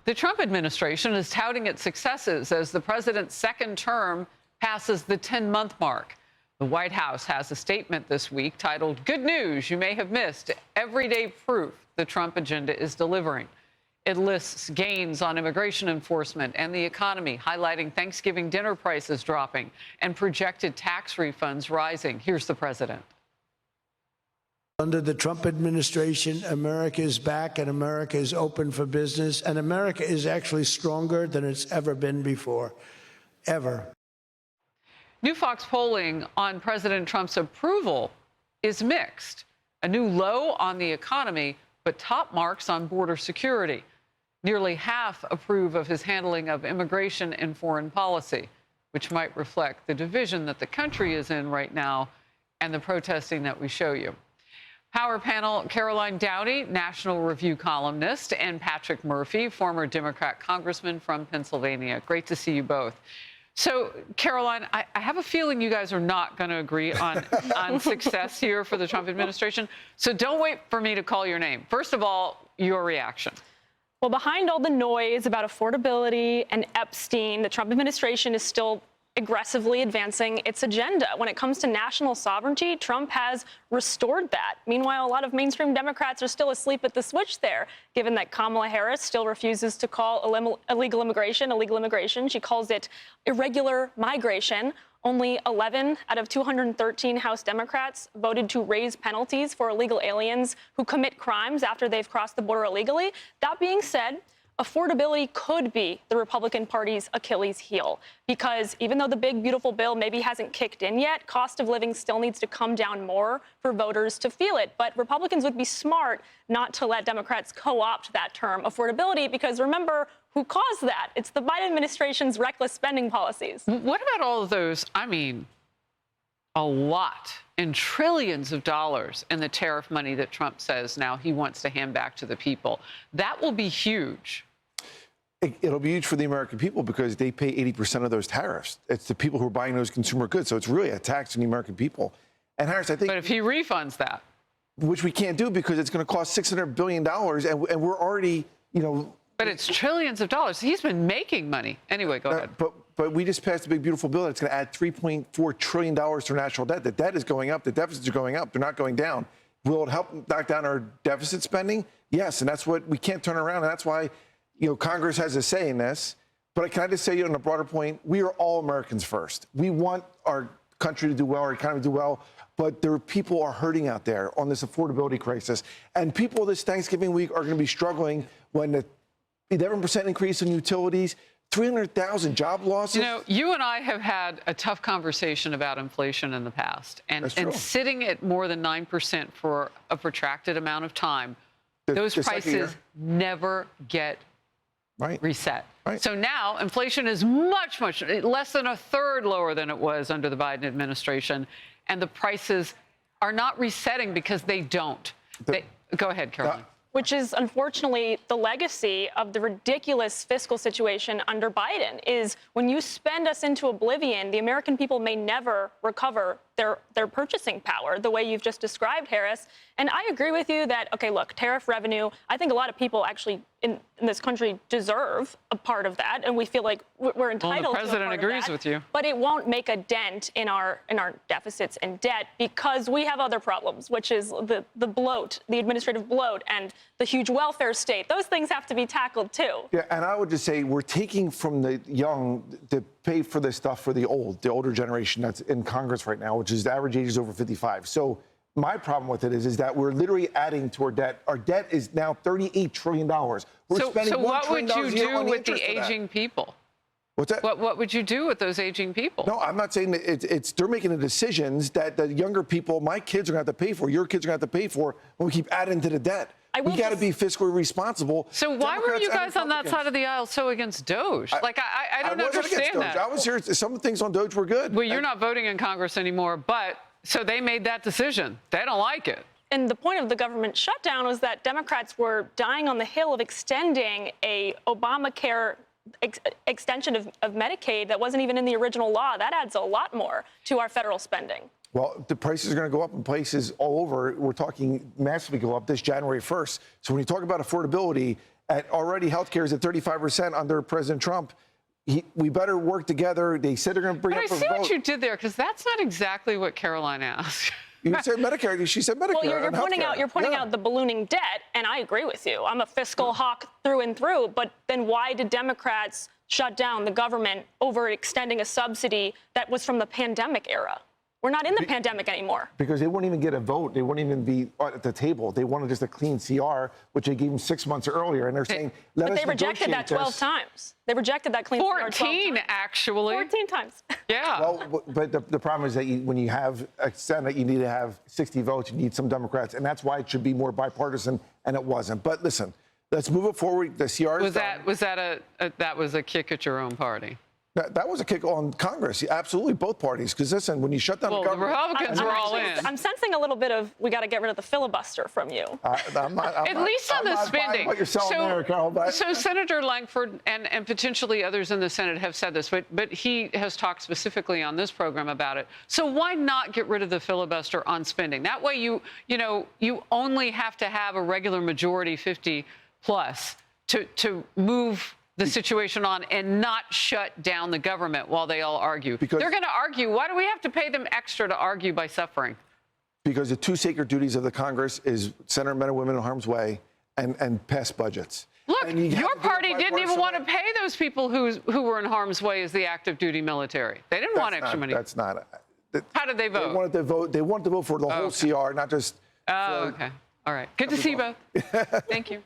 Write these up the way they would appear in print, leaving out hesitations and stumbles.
The Trump administration is touting its successes as the president's second term passes the 10-month mark. The White House has a statement this week titled, "Good News You May Have Missed, Everyday Proof the Trump Agenda is Delivering." It lists gains on immigration enforcement and the economy, highlighting Thanksgiving dinner prices dropping and projected tax refunds rising. Here's the president. Under the Trump administration, America is back and America is open for business, and America is actually stronger than it's ever been before, ever. New Fox polling on President Trump's approval is mixed. A new low on the economy, but top marks on border security. Nearly half approve of his handling of immigration and foreign policy, which might reflect the division that the country is in right now and the protesting that we show you. Power panel, Caroline Downey, National Review columnist, and Patrick Murphy, former Democrat congressman from Pennsylvania. Great to see you both. So, Caroline, I have a feeling you guys are not going to agree on success here for the Trump administration. So don't wait for me to call your name. First of all, your reaction. Well, behind all the noise about affordability and Epstein, the Trump administration is still aggressively advancing its agenda. When it comes to national sovereignty, Trump has restored that. Meanwhile, a lot of mainstream Democrats are still asleep at the switch there, given that Kamala Harris still refuses to call illegal immigration. She calls it irregular migration. Only 11 out of 213 House Democrats voted to raise penalties for illegal aliens who commit crimes after they've crossed the border illegally. That being said, affordability could be the Republican Party's Achilles heel, because even though the big, beautiful bill maybe hasn't kicked in yet, cost of living still needs to come down more for voters to feel it. But Republicans would be smart not to let Democrats co-opt that term, affordability, because remember who caused that. It's the Biden administration's reckless spending policies. What about all of those, a lot in trillions of dollars in the tariff money that Trump says now he wants to hand back to the people? That will be huge. It'll be huge for the American people because they pay 80% of those tariffs. It's the people who are buying those consumer goods. So it's really a tax on the American people. And Harris, I think. But if he refunds that. Which we can't do because it's going to cost $600 billion. And we're already, But it's trillions of dollars. He's been making money. Anyway, go ahead. But we just passed a big, beautiful bill that's going to add $3.4 trillion to our national debt. The debt is going up. The deficits are going up. They're not going down. Will it help knock down our deficit spending? Yes. And that's what we can't turn around. And that's why, Congress has a say in this. But can I just say on a broader point, we are all Americans first. We want our country to do well, our economy to do well. But people are hurting out there on this affordability crisis. And people this Thanksgiving week are going to be struggling when the 11% increase in utilities, 300,000 job losses. You and I have had a tough conversation about inflation in the past. And sitting at more than 9% for a protracted amount of time, those prices never get reset. Right. So now inflation is much, much less than a third lower than it was under the Biden administration. And the prices are not resetting because they don't. Go ahead, Caroline. Which is unfortunately the legacy of the ridiculous fiscal situation under Biden, is when you spend us into oblivion, the American people may never recover their purchasing power the way you've just described, Harris. And I agree with you that, okay, look, tariff revenue, I think a lot of people actually in this country deserve a part of that, and we feel like we're entitled to a part of that. The president agrees with you. But it won't make a dent in our deficits and debt because we have other problems, which is the bloat, the administrative bloat, and the huge welfare state. Those things have to be tackled too. Yeah, and I would just say we're taking from the young to pay for this stuff for the older generation that's in Congress right now, which is the average age is over 55. So my problem with it is that we're literally adding to our debt. Our debt is now $38 trillion. We're spending so what would you do with the aging aging people? What's that? What would you do with those aging people? No, I'm not saying that they're making the decisions that the younger people, my kids are going to have to pay for, your kids are going to have to pay for when we keep adding to the debt. We got to be fiscally responsible. So why were you guys on that side of the aisle so against DOGE? I don't understand that. I was here. Some things on DOGE were good. Well, you're not voting in Congress anymore, but so they made that decision. They don't like it. And the point of the government shutdown was that Democrats were dying on the hill of extending a Obamacare extension of Medicaid that wasn't even in the original law. That adds a lot more to our federal spending. Well, the prices are going to go up in places all over. We're talking massively go up this January 1st. So when you talk about affordability, Already healthcare is at 35% under President Trump. We better work together. They said they're going to bring But up I a see vote. what you did there, because that's not exactly what Caroline asked. You said Medicare. She said Medicare. Well, you're and pointing healthcare. out the ballooning debt, and I agree with you. I'm a fiscal hawk through and through. But then why did Democrats shut down the government over extending a subsidy that was from the pandemic era? We're not in the pandemic anymore. Because they wouldn't even get a vote. They wouldn't even be at the table. They wanted just a clean CR, which they gave them 6 months earlier. And they're saying, let But us they rejected that 12 this. times. They rejected that clean CR 12 14, times. actually. 14 times. Yeah. Well, but the problem is that when you have a Senate, you need to have 60 votes. You need some Democrats. And that's why it should be more bipartisan, and it wasn't. But listen, let's move it forward. The CR is done. that was a kick at your own party? That was a kick on Congress. Absolutely, both parties. Because listen, when you shut down Well, the the government, Republicans were all in. I'm sensing a little bit of we got to get rid of the filibuster from you. At least on the spending. What you're selling there, Carol, but So Senator Langford and potentially others in the Senate have said this, but he has talked specifically on this program about it. So why not get rid of the filibuster on spending? That way you only have to have a regular majority 50 plus to move the situation on and not shut down the government while they all argue. Because they're going to argue. Why do we have to pay them extra to argue by suffering? Because the two sacred duties of the Congress is center men and women in harm's way and pass budgets. Look, And you have your to do it party didn't even bipartisan want to way. pay those people who were in harm's way as the active duty military. They didn't want extra money. That's not. How did they They vote? wanted to vote. They wanted to vote for the whole okay. CR, not just. Oh, okay. All right. Good to see you both. Thank you.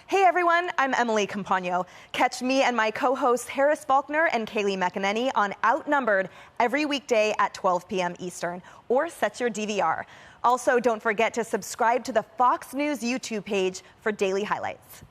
Hey everyone, I'm Emily Campagno. Catch me and my co-hosts Harris Faulkner and Kaylee McEnany on Outnumbered every weekday at 12 p.m. Eastern, or set your DVR. Also, don't forget to subscribe to the Fox News YouTube page for daily highlights.